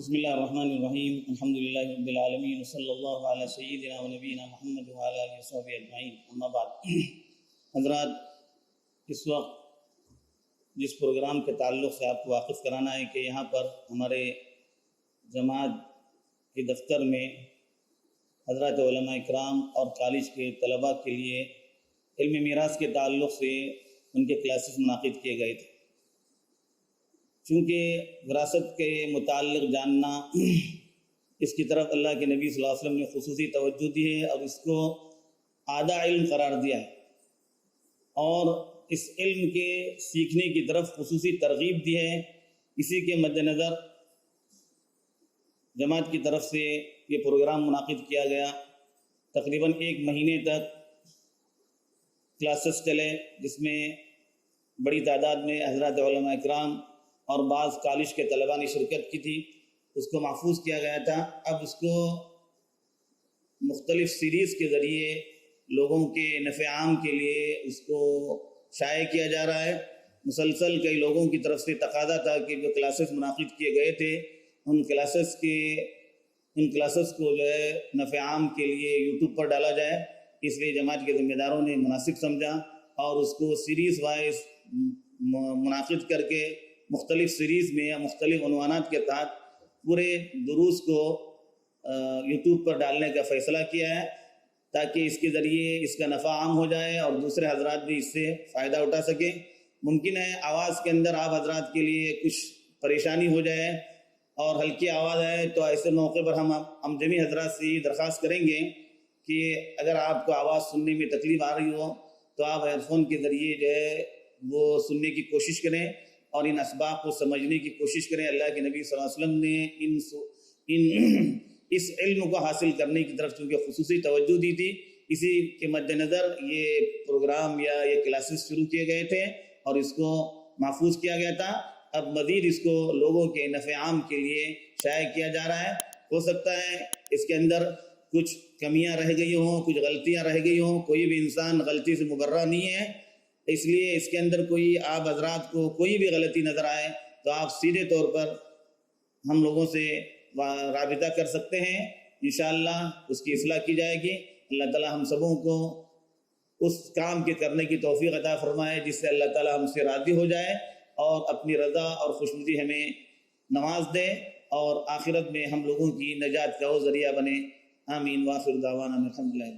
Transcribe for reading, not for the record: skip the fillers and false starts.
بسم اللہ الرحمن الرحیم الحمد للہ رب العالمین صلی اللہ علیہ سیدنا و نبینا محمد وعلی آلہ وصحبہ اجمعین اما بعد۔ حضرات، اس وقت جس پروگرام کے تعلق سے آپ کو واقف کرانا ہے کہ یہاں پر ہمارے جماعت کے دفتر میں حضرات علماء اکرام اور کالج کے طلباء کے لیے علم میراث کے تعلق سے ان کے کلاسز منعقد کیے گئے تھے۔ چونکہ وراثت کے متعلق جاننا اس کی طرف اللہ کے نبی صلی اللہ علیہ وسلم نے خصوصی توجہ دی ہے اور اس کو اعلیٰ علم قرار دیا ہے، اور اس علم کے سیکھنے کی طرف خصوصی ترغیب دی ہے۔ اسی کے مد نظر جماعت کی طرف سے یہ پروگرام منعقد کیا گیا۔ تقریباً 1 مہینے تک کلاسز چلے، جس میں بڑی تعداد میں حضرات علماء اکرام اور بعض کالج کے طلباء نے شرکت کی تھی۔ اس کو محفوظ کیا گیا تھا۔ اب اس کو مختلف سیریز کے ذریعے لوگوں کے نفع عام کے لیے اس کو شائع کیا جا رہا ہے۔ مسلسل کئی لوگوں کی طرف سے تقاضا تھا کہ جو کلاسز منعقد کیے گئے تھے ان کلاسز کو جو ہے نفع عام کے لیے یوٹیوب پر ڈالا جائے۔ اس لیے جماعت کے ذمہ داروں نے مناسب سمجھا اور اس کو سیریز وائز منعقد کر کے مختلف سیریز میں یا مختلف عنوانات کے تحت پورے دروس کو یوٹیوب پر ڈالنے کا فیصلہ کیا ہے، تاکہ اس کے ذریعے اس کا نفع عام ہو جائے اور دوسرے حضرات بھی اس سے فائدہ اٹھا سکیں۔ ممکن ہے آواز کے اندر آپ حضرات کے لیے کچھ پریشانی ہو جائے اور ہلکی آواز ہے، تو ایسے موقع پر ہم جمیع حضرات سے یہ درخواست کریں گے کہ اگر آپ کو آواز سننے میں تکلیف آ رہی ہو تو آپ ہیڈ فون کے ذریعے جو ہے وہ سننے کی کوشش کریں اور ان اسباق کو سمجھنے کی کوشش کریں۔ اللہ کے نبی صلی اللہ علیہ وسلم نے اس علم کو حاصل کرنے کی طرف چونکہ خصوصی توجہ دی تھی، اسی کے مد نظر یہ پروگرام یا یہ کلاسز شروع کیے گئے تھے اور اس کو محفوظ کیا گیا تھا۔ اب مزید اس کو لوگوں کے نفع عام کے لیے شائع کیا جا رہا ہے۔ ہو سکتا ہے اس کے اندر کچھ کمیاں رہ گئی ہوں، کچھ غلطیاں رہ گئی ہوں، کوئی بھی انسان غلطی سے مبرہ نہیں ہے، اس لیے اس کے اندر کوئی آپ حضرات کو کوئی بھی غلطی نظر آئے تو آپ سیدھے طور پر ہم لوگوں سے رابطہ کر سکتے ہیں، انشاءاللہ اس کی اصلاح کی جائے گی۔ اللہ تعالی ہم سبوں کو اس کام کے کرنے کی توفیق عطا فرمائے جس سے اللہ تعالی ہم سے راضی ہو جائے اور اپنی رضا اور خوشنودی ہمیں نواز دے اور آخرت میں ہم لوگوں کی نجات کا وہ ذریعہ بنے۔ آمین۔ وآخر دعوانا الحمدللہ۔